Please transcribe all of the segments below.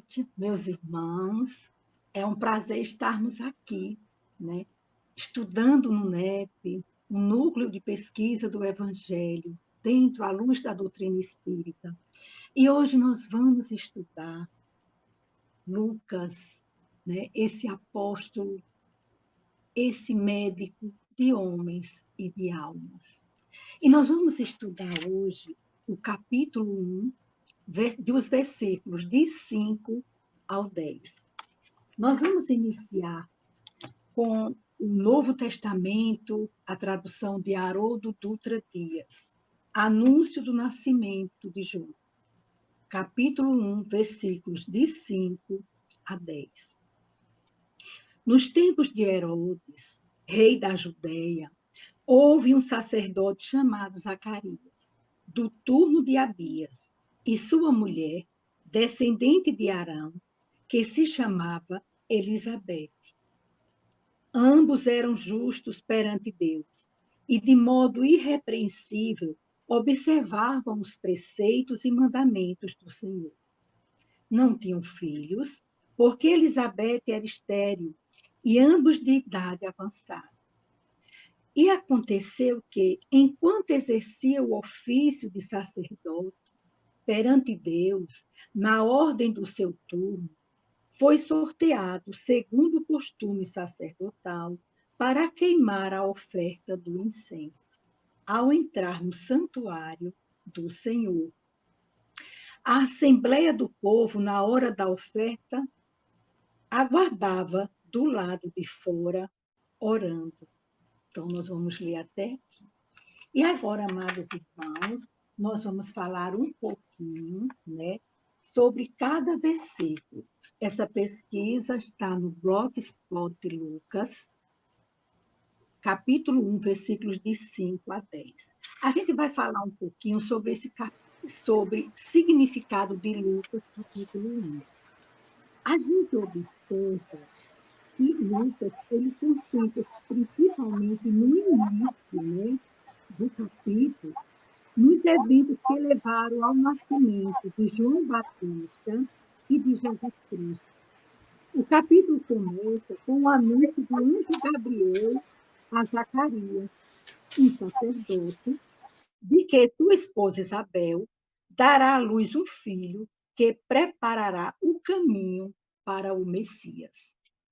noite, meus irmãos. É um prazer estarmos aqui, né? Estudando no NEP, o Núcleo de Pesquisa do Evangelho, dentro à luz da doutrina espírita. E hoje nós vamos estudar Lucas, né? Esse apóstolo, esse médico de homens e de almas. E nós vamos estudar hoje o capítulo 1, dos versículos de 5 ao 10. Nós vamos iniciar com o Novo Testamento, a tradução de Haroldo Dutra Dias. Anúncio do nascimento de João. Capítulo 1, versículos de 5 a 10. Nos tempos de Herodes, rei da Judéia, houve um sacerdote chamado Zacarias, do turno de Abias, e sua mulher, descendente de Arão, que se chamava Elizabeth. Ambos eram justos perante Deus e, de modo irrepreensível, observavam os preceitos e mandamentos do Senhor. Não tinham filhos, porque Elizabeth era estéril e ambos de idade avançada. E aconteceu que, enquanto exercia o ofício de sacerdote perante Deus, na ordem do seu turno, foi sorteado, segundo o costume sacerdotal, para queimar a oferta do incenso, ao entrar no santuário do Senhor. A assembleia do povo, na hora da oferta, aguardava do lado de fora, orando. Então, nós vamos ler até aqui. E agora, amados irmãos, nós vamos falar um pouquinho, né, sobre cada versículo. Essa pesquisa está no Blogspot Lucas, capítulo 1, versículos de 5 a 10. A gente vai falar um pouquinho sobre significado de Lucas, capítulo 1. A gente observa que Lucas ele concentra principalmente no início, né, do capítulo, nos eventos que levaram ao nascimento de João Batista e de Jesus Cristo. O capítulo começa com o anúncio do anjo Gabriel a Zacarias, um sacerdote, de que sua esposa Isabel dará à luz um filho que preparará o caminho para o Messias.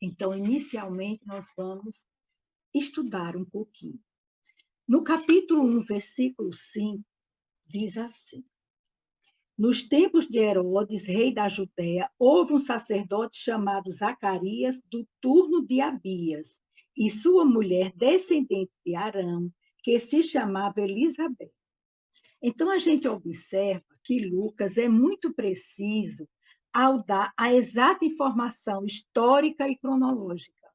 Então, inicialmente, nós vamos estudar um pouquinho. No capítulo 1, versículo 5, diz assim: Nos tempos de Herodes, rei da Judéia, houve um sacerdote chamado Zacarias, do turno de Abias, e sua mulher, descendente de Arão, que se chamava Elizabeth. Então, a gente observa que Lucas é muito preciso ao dar a exata informação histórica e cronológica.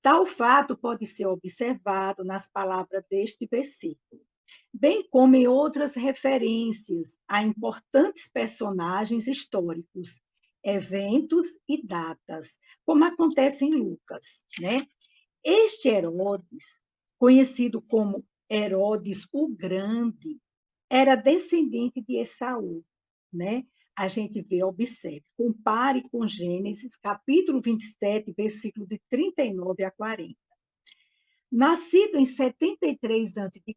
Tal fato pode ser observado nas palavras deste versículo, bem como em outras referências a importantes personagens históricos, eventos e datas, como acontece em Lucas, né? Este Herodes, conhecido como Herodes o Grande, era descendente de Esaú, né? A gente vê, observe, compare com Gênesis, capítulo 27, versículo de 39 a 40. Nascido em 73 a.C.,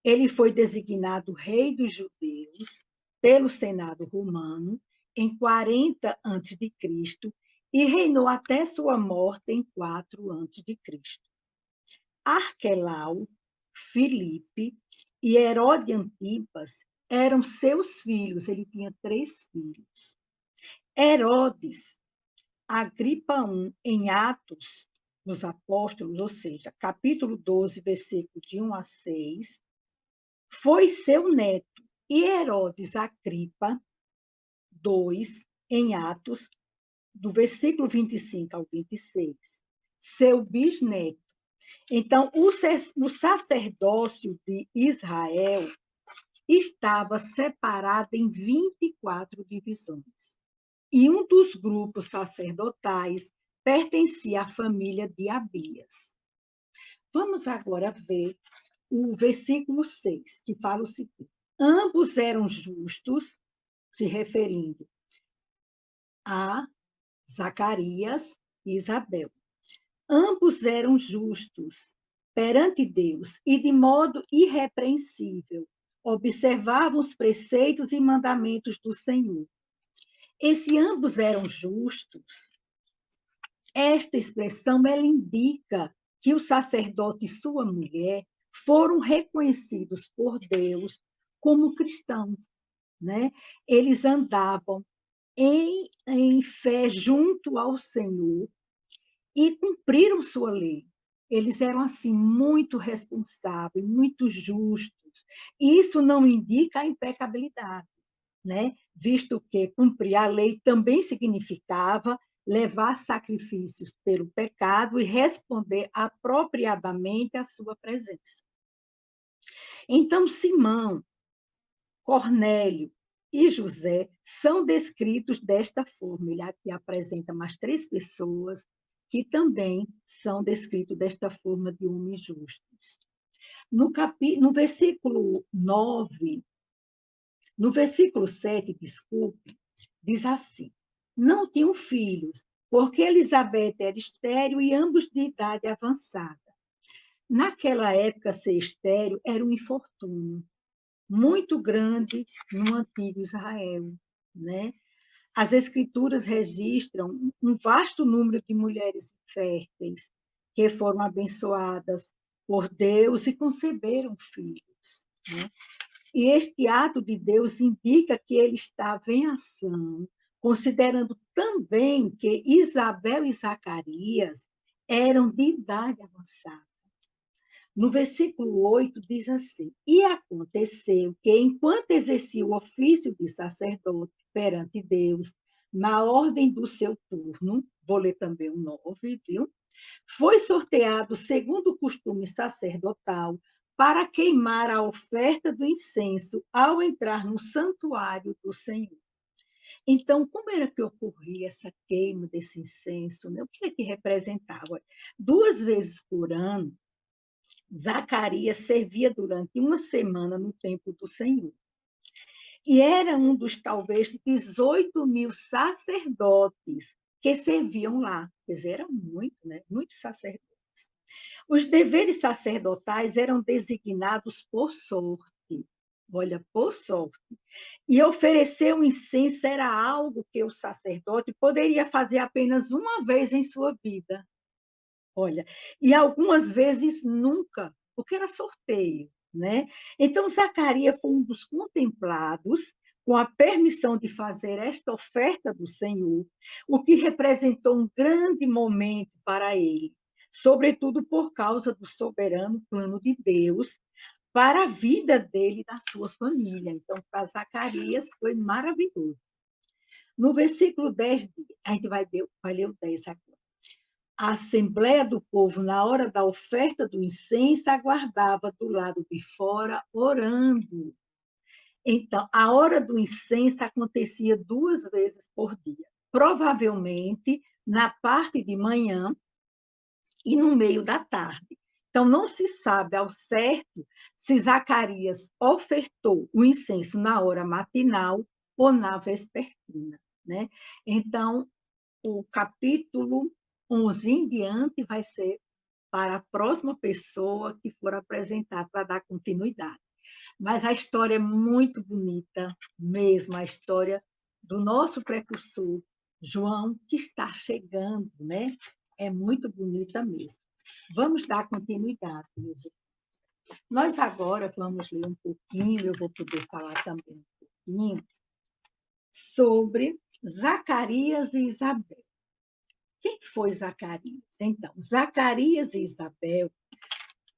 ele foi designado rei dos judeus pelo Senado romano em 40 a.C. e reinou até sua morte em 4 a.C. Arquelau, Filipe e Herode Antipas eram seus filhos, ele tinha 3 filhos. Herodes, Agripa I, em Atos dos Apóstolos, ou seja, capítulo 12, versículo de 1 a 6, foi seu neto. E Herodes Agripa 2, em Atos, do versículo 25 ao 26, seu bisneto. Então, o sacerdócio de Israel estava separado em 24 divisões. E um dos grupos sacerdotais pertencia à família de Abias. Vamos agora ver o versículo 6, que fala o seguinte: ambos eram justos, se referindo a Zacarias e Isabel. Ambos eram justos perante Deus e de modo irrepreensível observavam os preceitos e mandamentos do Senhor. E se ambos eram justos, esta expressão ela indica que o sacerdote e sua mulher foram reconhecidos por Deus como cristãos, né? Eles andavam em fé junto ao Senhor e cumpriram sua lei. Eles eram, assim, muito responsáveis, muito justos. Isso não indica a impecabilidade, né? Visto que cumprir a lei também significava levar sacrifícios pelo pecado e responder apropriadamente à sua presença. Então, Simão, Cornélio e José são descritos desta forma. Ele aqui apresenta mais três pessoas que também são descritos desta forma de homens justos. No versículo 9, no versículo 7, desculpe, diz assim: não tinham filhos, porque Elizabeth era estéril e ambos de idade avançada. Naquela época, ser estéril era um infortúnio muito grande no antigo Israel, né? As escrituras registram um vasto número de mulheres férteis que foram abençoadas por Deus e conceberam filhos, né? E este ato de Deus indica que ele estava em ação, considerando também que Isabel e Zacarias eram de idade avançada. No versículo 8 diz assim: e aconteceu que, enquanto exercia o ofício de sacerdote perante Deus, na ordem do seu turno, vou ler também o 9, viu? Foi sorteado segundo o costume sacerdotal para queimar a oferta do incenso ao entrar no santuário do Senhor. Então, como era que ocorria essa queima desse incenso? Né? O que é que representava? 2 vezes por ano, Zacarias servia durante uma semana no templo do Senhor. E era um dos, talvez, 18.000 sacerdotes que serviam lá. Quer dizer, eram muito, né? Muitos sacerdotes. Os deveres sacerdotais eram designados por sorte. Olha, por sorte. E oferecer um incenso era algo que o sacerdote poderia fazer apenas uma vez em sua vida. Olha, e algumas vezes nunca, porque era sorteio, né? Então, Zacarias foi um dos contemplados com a permissão de fazer esta oferta do Senhor, o que representou um grande momento para ele, sobretudo por causa do soberano plano de Deus para a vida dele e da sua família. Então, para Zacarias foi maravilhoso. No versículo 10, a gente vai ler o 10 agora. A assembleia do povo, na hora da oferta do incenso, aguardava do lado de fora, orando. Então, a hora do incenso acontecia 2 vezes por dia, provavelmente na parte de manhã e no meio da tarde. Então, não se sabe ao certo se Zacarias ofertou o incenso na hora matinal ou na vespertina, né? Então, o capítulo 11 em diante vai ser para a próxima pessoa que for apresentar para dar continuidade. Mas a história é muito bonita, mesmo a história do nosso precursor, João, que está chegando, né? É muito bonita mesmo. Vamos dar continuidade, meus irmãos. Nós agora vamos ler um pouquinho, eu vou poder falar também um pouquinho, sobre Zacarias e Isabel. Quem foi Zacarias? Então, Zacarias e Isabel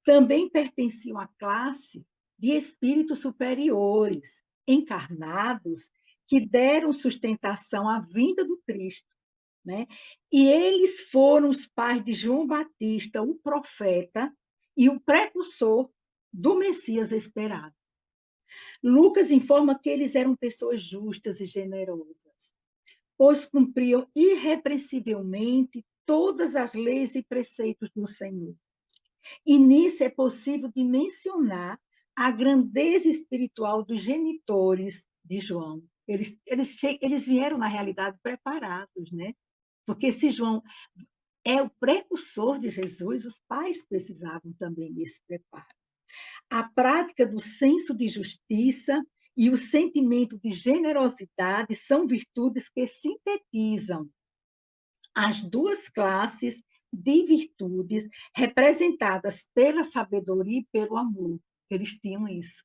também pertenciam à classe de espíritos superiores, encarnados, que deram sustentação à vinda do Cristo, né? E eles foram os pais de João Batista, o profeta, e o precursor do Messias esperado. Lucas informa que eles eram pessoas justas e generosas, pois cumpriam irrepreensivelmente todas as leis e preceitos do Senhor. E nisso é possível de mencionar a grandeza espiritual dos genitores de João. Eles vieram, na realidade, preparados, né? Porque se João é o precursor de Jesus, os pais precisavam também desse preparo. A prática do senso de justiça e o sentimento de generosidade são virtudes que sintetizam as duas classes de virtudes representadas pela sabedoria e pelo amor. Eles tinham isso.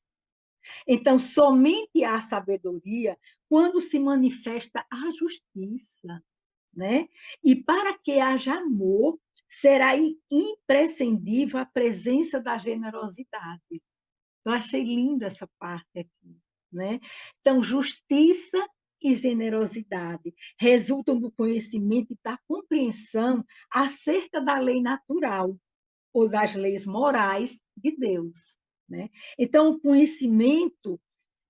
Então, somente há sabedoria quando se manifesta a justiça, né? E para que haja amor, será imprescindível a presença da generosidade. Eu achei linda essa parte aqui, né? Então, justiça e generosidade resultam do conhecimento e da compreensão acerca da lei natural ou das leis morais de Deus, né? Então, o conhecimento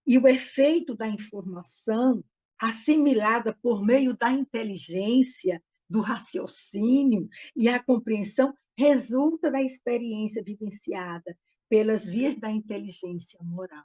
e o efeito da informação assimilada por meio da inteligência, do raciocínio e a compreensão resulta da experiência vivenciada pelas vias da inteligência moral.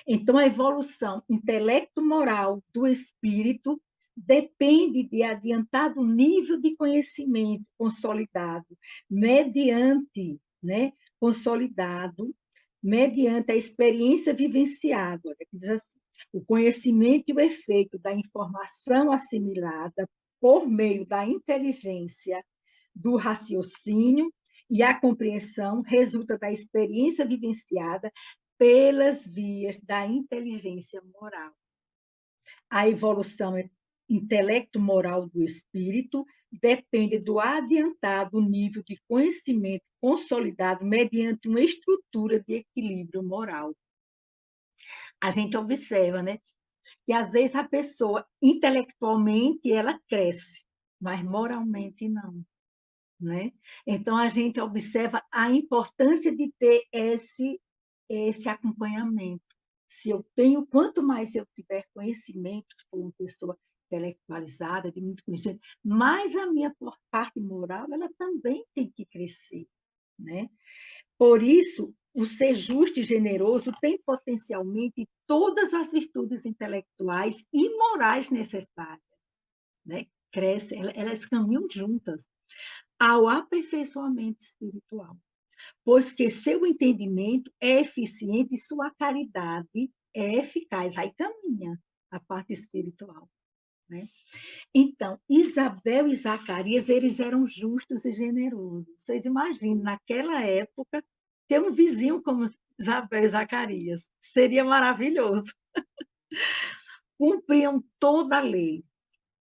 Então, a evolução intelecto-moral do espírito depende de adiantado nível de conhecimento consolidado, mediante, né, consolidado, mediante a experiência vivenciada. Olha, que diz assim, o conhecimento e o efeito da informação assimilada por meio da inteligência, do raciocínio e a compreensão resulta da experiência vivenciada pelas vias da inteligência moral. A evolução intelecto-moral do espírito depende do adiantado nível de conhecimento consolidado mediante uma estrutura de equilíbrio moral. A gente observa, né, que às vezes a pessoa intelectualmente ela cresce, mas moralmente não, né? Então a gente observa a importância de ter esse acompanhamento. Se eu tenho, quanto mais eu tiver conhecimento, for uma pessoa intelectualizada, de muito conhecimento, mais a minha parte moral ela também tem que crescer, né? Por isso, o ser justo e generoso tem potencialmente todas as virtudes intelectuais e morais necessárias, né? Crescem, elas caminham juntas ao aperfeiçoamento espiritual, pois que seu entendimento é eficiente e sua caridade é eficaz. Aí caminha a parte espiritual, né? Então, Isabel e Zacarias, eles eram justos e generosos. Vocês imaginam, naquela época, ter um vizinho como Isabel e Zacarias. Seria maravilhoso. Cumpriam toda a lei.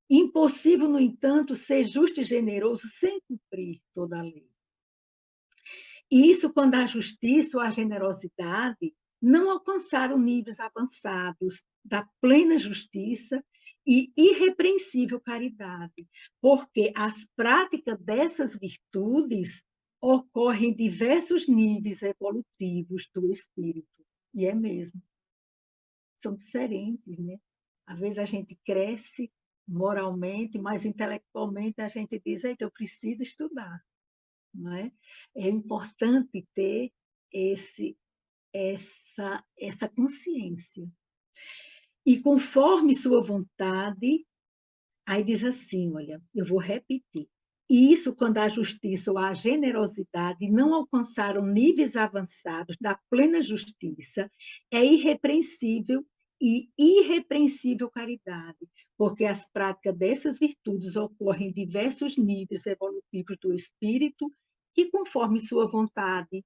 Impossível, no entanto, ser justo e generoso sem cumprir toda a lei. E isso quando a justiça ou a generosidade não alcançaram níveis avançados da plena justiça e irrepreensível caridade, porque as práticas dessas virtudes ocorrem em diversos níveis evolutivos do espírito. E é mesmo, são diferentes, né? Às vezes a gente cresce moralmente, mas intelectualmente a gente diz, eita, eu preciso estudar, não é? É importante ter essa consciência. E conforme sua vontade, aí diz assim, olha, eu vou repetir. E isso quando a justiça ou a generosidade não alcançaram níveis avançados da plena justiça, é irrepreensível e irrepreensível caridade, porque as práticas dessas virtudes ocorrem em diversos níveis evolutivos do espírito e conforme sua vontade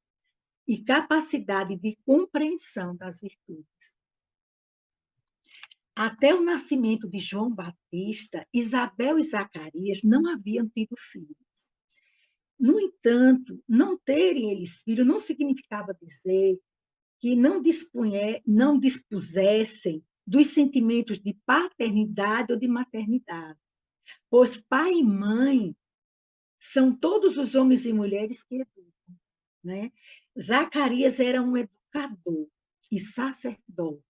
e capacidade de compreensão das virtudes. Até o nascimento de João Batista, Isabel e Zacarias não haviam tido filhos. No entanto, não terem eles filhos não significava dizer que não dispusessem dos sentimentos de paternidade ou de maternidade, pois pai e mãe são todos os homens e mulheres que educam, né? Zacarias era um educador e sacerdote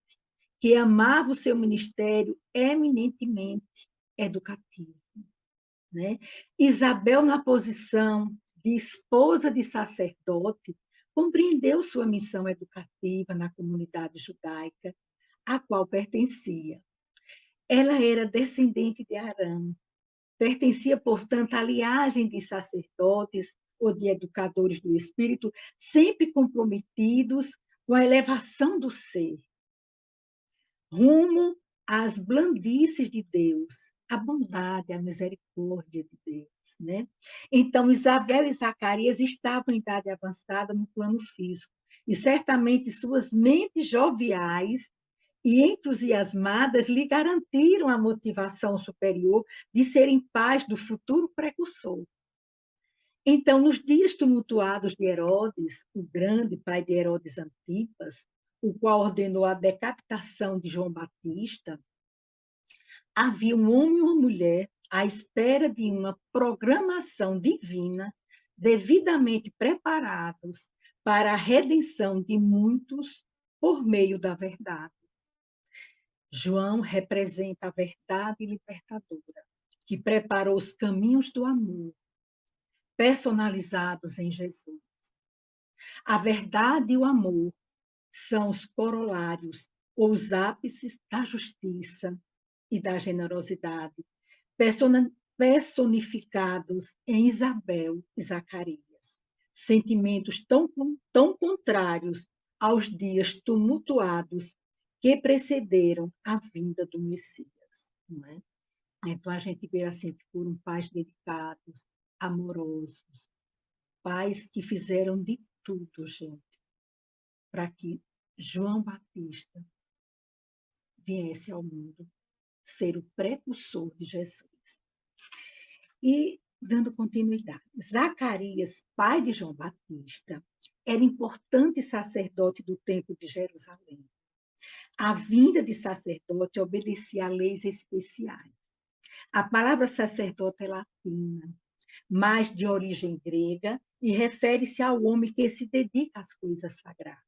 que amava o seu ministério eminentemente educativo, né? Isabel, na posição de esposa de sacerdote, compreendeu sua missão educativa na comunidade judaica, a qual pertencia. Ela era descendente de Arão, pertencia, portanto, à linhagem de sacerdotes ou de educadores do espírito, sempre comprometidos com a elevação do ser, rumo às blandices de Deus, a bondade, a misericórdia de Deus, né? Então, Isabel e Zacarias estavam em idade avançada no plano físico, e certamente suas mentes joviais e entusiasmadas lhe garantiram a motivação superior de serem pais do futuro precursor. Então, nos dias tumultuados de Herodes, o grande pai de Herodes Antipas, o qual ordenou a decapitação de João Batista, havia um homem e uma mulher à espera de uma programação divina, devidamente preparados para a redenção de muitos por meio da verdade. João representa a verdade libertadora, que preparou os caminhos do amor, personalizados em Jesus. A verdade e o amor são os corolários ou os ápices da justiça e da generosidade, personificados em Isabel e Zacarias. Sentimentos tão contrários aos dias tumultuados que precederam a vinda do Messias. Não é? Então, a gente vê assim que foram pais dedicados, amorosos, pais que fizeram de tudo, gente, para que João Batista viesse ao mundo ser o precursor de Jesus. E, dando continuidade, Zacarias, pai de João Batista, era importante sacerdote do Templo de Jerusalém. A vinda de sacerdote obedecia a leis especiais. A palavra sacerdote é latina, mas de origem grega, e refere-se ao homem que se dedica às coisas sagradas.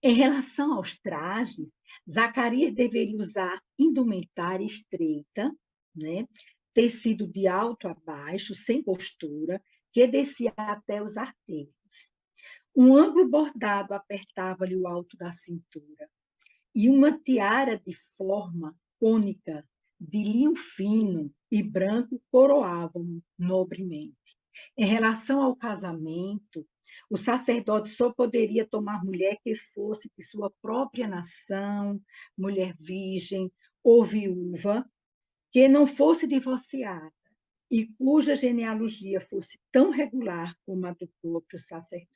Em relação aos trajes, Zacarias deveria usar indumentária estreita, né? Tecido de alto a baixo, sem costura, que descia até os artelhos. Um ângulo bordado apertava-lhe o alto da cintura, e uma tiara de forma cônica, de linho fino e branco, coroavam nobremente. Em relação ao casamento, o sacerdote só poderia tomar mulher que fosse de sua própria nação, mulher virgem ou viúva, que não fosse divorciada e cuja genealogia fosse tão regular como a do próprio sacerdote.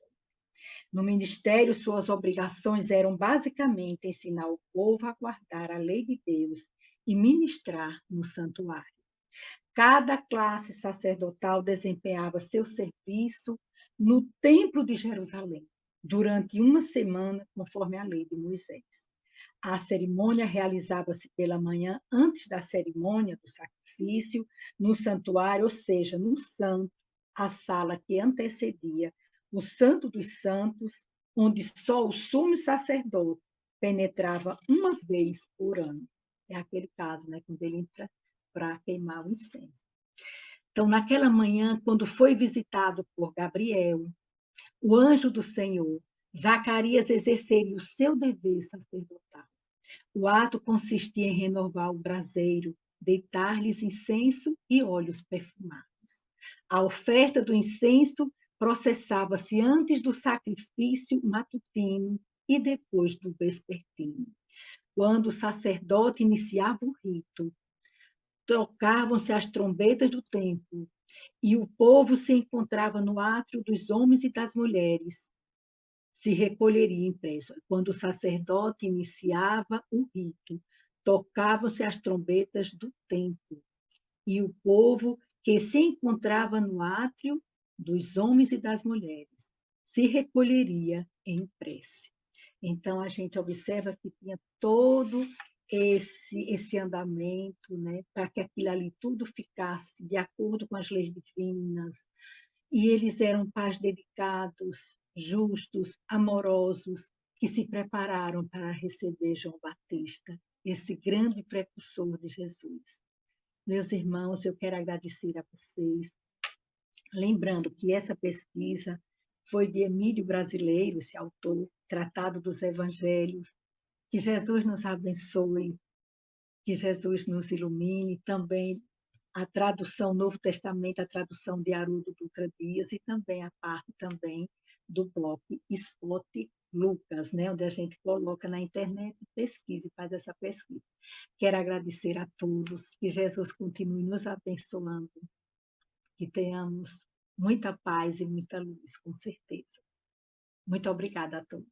No ministério, suas obrigações eram basicamente ensinar o povo a guardar a lei de Deus e ministrar no santuário. Cada classe sacerdotal desempenhava seu serviço no Templo de Jerusalém durante uma semana, conforme a lei de Moisés. A cerimônia realizava-se pela manhã antes da cerimônia do sacrifício, no santuário, ou seja, no santo, a sala que antecedia o Santo dos Santos, onde só o sumo sacerdote penetrava uma vez por ano. É aquele caso, né, quando ele entra para queimar o incenso. Então, naquela manhã, quando foi visitado por Gabriel, o anjo do Senhor, Zacarias exerceria o seu dever sacerdotal. O ato consistia em renovar o braseiro, deitar-lhes incenso e óleos perfumados. A oferta do incenso processava-se antes do sacrifício matutino e depois do vespertino. Quando o sacerdote iniciava o rito, tocavam-se as trombetas do templo e o povo se encontrava no átrio dos homens e das mulheres. Se recolheria em preso. Quando o sacerdote iniciava o rito, tocavam-se as trombetas do templo e o povo que se encontrava no átrio dos homens e das mulheres se recolheria em prece. Então, a gente observa que tinha todo esse andamento, né, para que aquilo ali tudo ficasse de acordo com as leis divinas. E eles eram pais dedicados, justos, amorosos, que se prepararam para receber João Batista, esse grande precursor de Jesus. Meus irmãos, eu quero agradecer a vocês, lembrando que essa pesquisa foi de Emílio Brasileiro, esse autor, Tratado dos Evangelhos, Que Jesus nos abençoe, que Jesus nos ilumine, também a tradução Novo Testamento, a tradução de Haroldo Dutra Dias e também a parte também do blog Spot Lucas, né, onde a gente coloca na internet, pesquisa e faz essa pesquisa. Quero agradecer a todos, que Jesus continue nos abençoando, que tenhamos muita paz e muita luz, com certeza. Muito obrigada a todos.